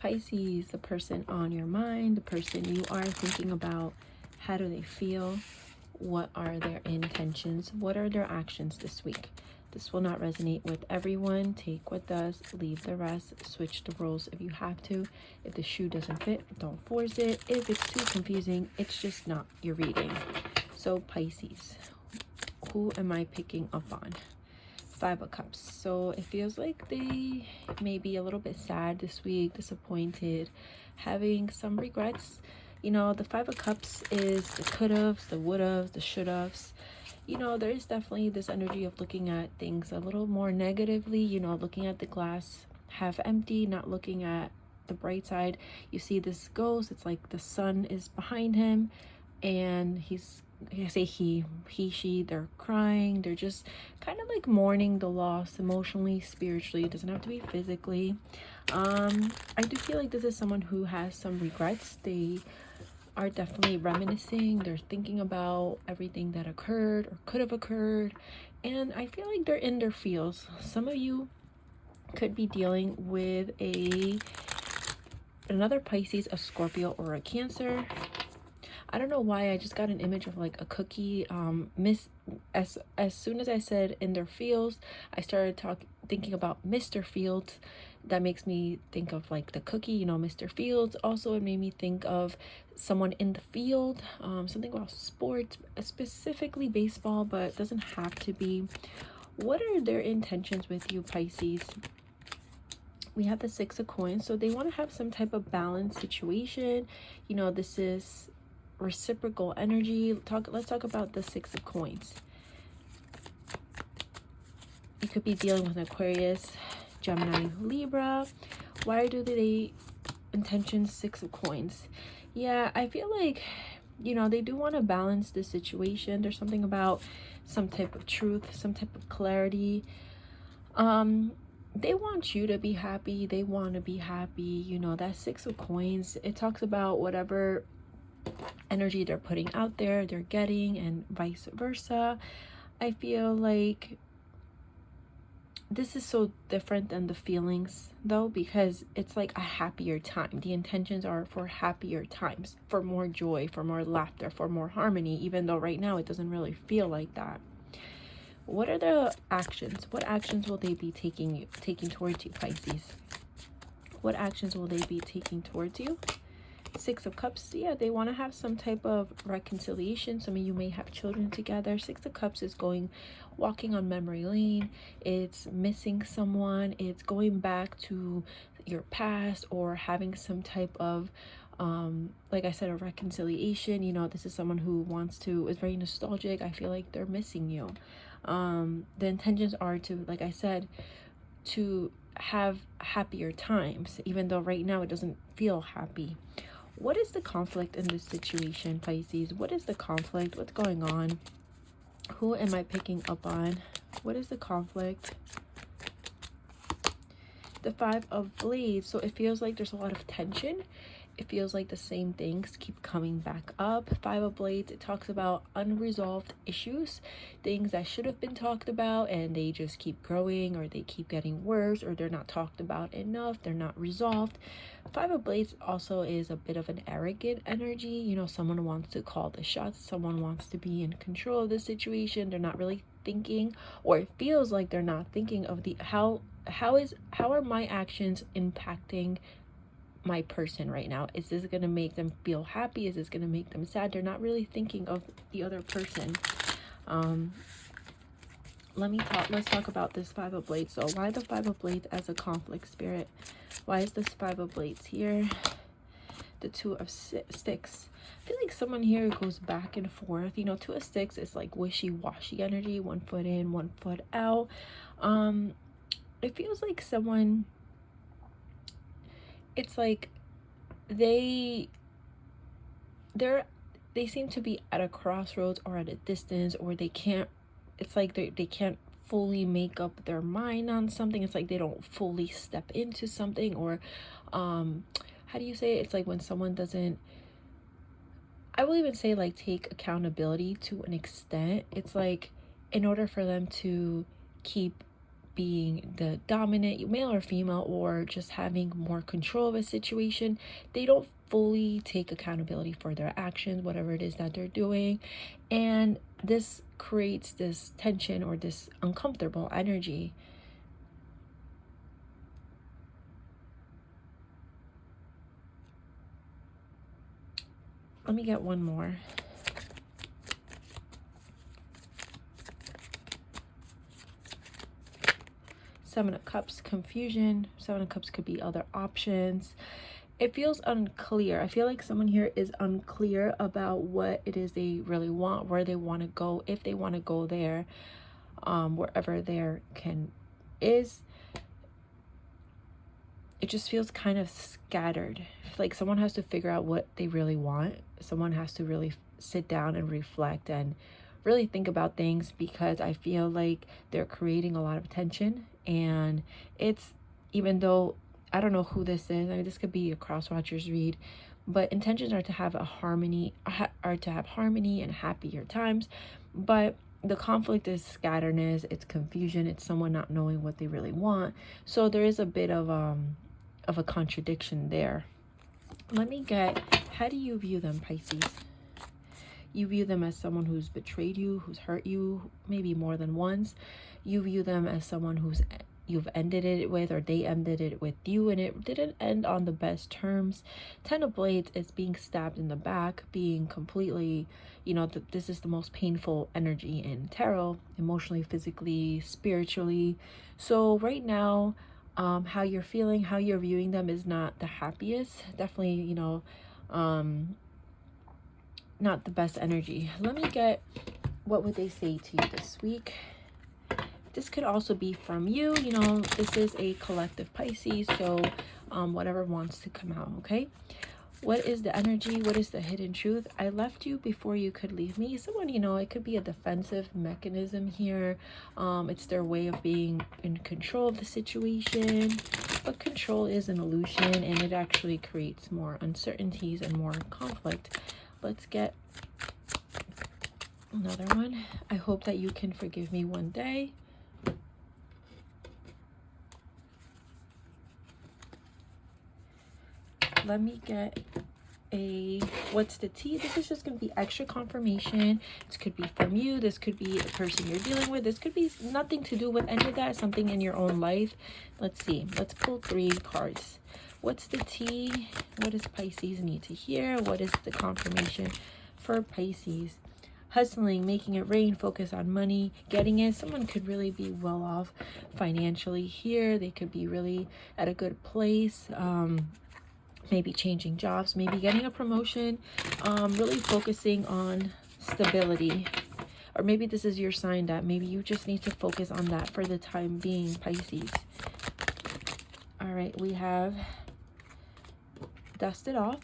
Pisces, the person on your mind, the person you are thinking about, how do they feel? What are their intentions? What are their actions this week? This will not resonate with everyone. Take what does, leave the rest. Switch the roles if you have to. If the shoe doesn't fit, don't force it. If it's too confusing, it's just not your reading. So Pisces, who am I picking up on? Five of Cups. So it feels like they may be a little bit sad this week, disappointed, having some regrets. You know, the Five of Cups is the could-haves, the would-haves, the should-haves. You know, there is definitely this energy of looking at things a little more negatively, you know, looking at the glass half empty, not looking at the bright side. You see this ghost, it's like the sun is behind him, and I say he, she, they're crying. They're just kind of like mourning the loss emotionally, spiritually. It doesn't have to be physically. I do feel like this is someone who has some regrets. They are definitely reminiscing. They're thinking about everything that occurred or could have occurred. And I feel like they're in their feels. Some of you could be dealing with another Pisces, a Scorpio, or a Cancer. I don't know why I just got an image of like a cookie. As soon as I said in their fields, I started thinking about Mr. Fields. That makes me think of like the cookie, you know, Mr. Fields. Also, it made me think of someone in the field, something about sports, specifically baseball, but it doesn't have to be. What are their intentions with you, Pisces? We have the Six of Coins, so they want to have some type of balanced situation. You know, this is reciprocal energy. Let's talk about the Six of Coins. You could be dealing with an Aquarius, Gemini, Libra. Why do they intention Six of Coins? Yeah, I feel like, you know, they do want to balance the situation. There's something about some type of truth, some type of clarity. They want you to be happy. They want to be happy. You know, that Six of Coins, it talks about whatever energy they're putting out there, they're getting, and vice versa. I feel like this is so different than the feelings though, because it's like a happier time. The intentions are for happier times, for more joy, for more laughter, for more harmony, even though right now it doesn't really feel like that. What are the actions? What actions will they be taking towards you, Pisces? What actions will they be taking towards you? Six of Cups, yeah, they want to have some type of reconciliation. Some of you may have children together. Six of Cups is walking on memory lane. It's missing someone. It's going back to your past, or having some type of like I said, a reconciliation. You know, this is someone who is very nostalgic. I feel like they're missing you. The intentions are to, like I said, to have happier times, even though right now it doesn't feel happy. What is the conflict in this situation, Pisces? What is the conflict? What's going on? Who am I picking up on? What is the conflict? The Five of Blades. So it feels like there's a lot of tension. It feels like the same things keep coming back up. Five of Blades, it talks about unresolved issues, things that should have been talked about and they just keep growing, or they keep getting worse, or they're not talked about enough, they're not resolved. Five of Blades also is a bit of an arrogant energy. You know, someone wants to call the shots, someone wants to be in control of the situation. They're not really thinking, or it feels like they're not thinking of the how are my actions impacting my person right now? Is this going to make them feel happy? Is this going to make them sad? They're not really thinking of the other person. Let's talk about this Five of Blades. So why the Five of Blades as a conflict spirit? Why is this Five of Blades here? The Two of Sticks. I feel like someone here goes back and forth. You know, Two of Sticks is like wishy-washy energy, one foot in, one foot out. It feels like someone, it's like they seem to be at a crossroads, or at a distance, or they can't, it's like they can't fully make up their mind on something. It's like they don't fully step into something, or how do you say it? It's like when someone doesn't, I will even say like take accountability to an extent. It's like in order for them to keep being the dominant, male or female, or just having more control of a situation. They don't fully take accountability for their actions, whatever it is that they're doing. And this creates this tension or this uncomfortable energy. Let me get one more. Seven of Cups, confusion. Seven of Cups could be other options. It feels unclear. I feel like someone here is unclear about what it is they really want, where they want to go, if they want to go there, wherever there is. It just feels kind of scattered. Like someone has to figure out what they really want. Someone has to really sit down and reflect and really think about things, because I feel like they're creating a lot of tension. And it's, even though I don't know who this is, I mean, this could be a cross watchers read, but intentions are to have a harmony, and happier times. But the conflict is scatterness, it's confusion, it's someone not knowing what they really want. So there is a bit of a contradiction there. Let me get, how do you view them, Pisces? You view them as someone who's betrayed you, who's hurt you, maybe more than once. You view them as someone who's you've ended it with, or they ended it with you, and it didn't end on the best terms. Ten of Blades is being stabbed in the back, being completely, this is the most painful energy in tarot, emotionally, physically, spiritually. So right now, how you're feeling, how you're viewing them is not the happiest. Definitely, not the best energy. Let me get, what would they say to you this week? This could also be from you. This is a collective Pisces, so whatever wants to come out, okay? What is the energy? What is the hidden truth? I left you before you could leave me. Someone, it could be a defensive mechanism here. It's their way of being in control of the situation. But control is an illusion, and it actually creates more uncertainties and more conflict. Let's get another one. I hope that you can forgive me one day. Let me get a, what's the tea? This is just going to be extra confirmation. This could be from you. This could be a person you're dealing with. This could be nothing to do with any of that. Something in your own life. Let's see. Let's pull 3 cards. What's the tea? What does Pisces need to hear? What is the confirmation for Pisces? Hustling, making it rain, focus on money, getting it. Someone could really be well off financially here. They could be really at a good place. Maybe changing jobs, maybe getting a promotion, really focusing on stability. Or maybe this is your sign that maybe you just need to focus on that for the time being, Pisces. All right, we have dust it off.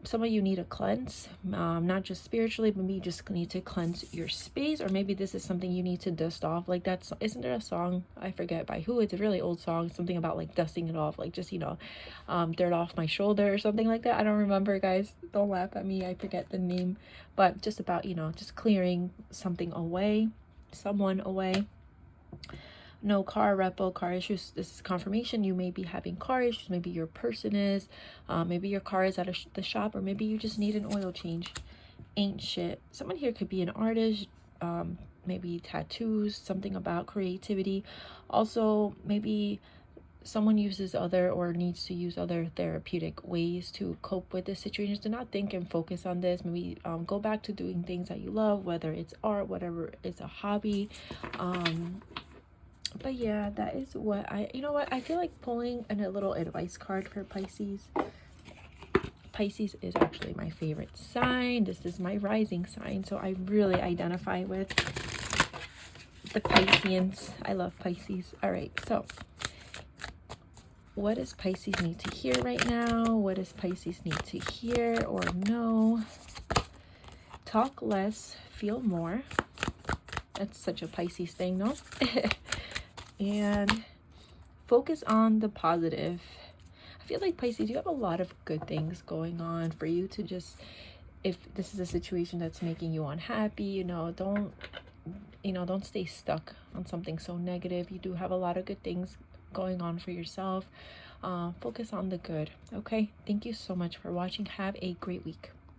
Some of you need a cleanse, not just spiritually, but maybe you just need to cleanse your space. Or maybe this is something you need to dust off. Like that's, isn't there a song, I forget by who, it's a really old song, something about like dusting it off, like just dirt off my shoulder or something like that. I don't remember, guys, don't laugh at me, I forget the name, but just about just clearing something away, someone away. No car repo, car issues. This is confirmation. You may be having car issues. Maybe your person is. Maybe your car is at the shop, or maybe you just need an oil change. Ain't shit. Someone here could be an artist. Maybe tattoos. Something about creativity. Also, maybe someone uses other or needs to use other therapeutic ways to cope with this situation. Do not think and focus on this. Maybe go back to doing things that you love, whether it's art, whatever it's a hobby. But yeah, that is what I feel like pulling a little advice card for Pisces. Pisces is actually my favorite sign. This is my rising sign, so I really identify with the Pisceans. I love Pisces. All right, so what does Pisces need to hear right now? What does Pisces need to hear or know? Talk less, feel more. That's such a Pisces thing, no? And focus on the positive. I feel like Pisces, you have a lot of good things going on for you to just, if this is a situation that's making you unhappy, don't don't stay stuck on something so negative. You do have a lot of good things going on for yourself. Focus on the good. Okay, thank you so much for watching. Have a great week.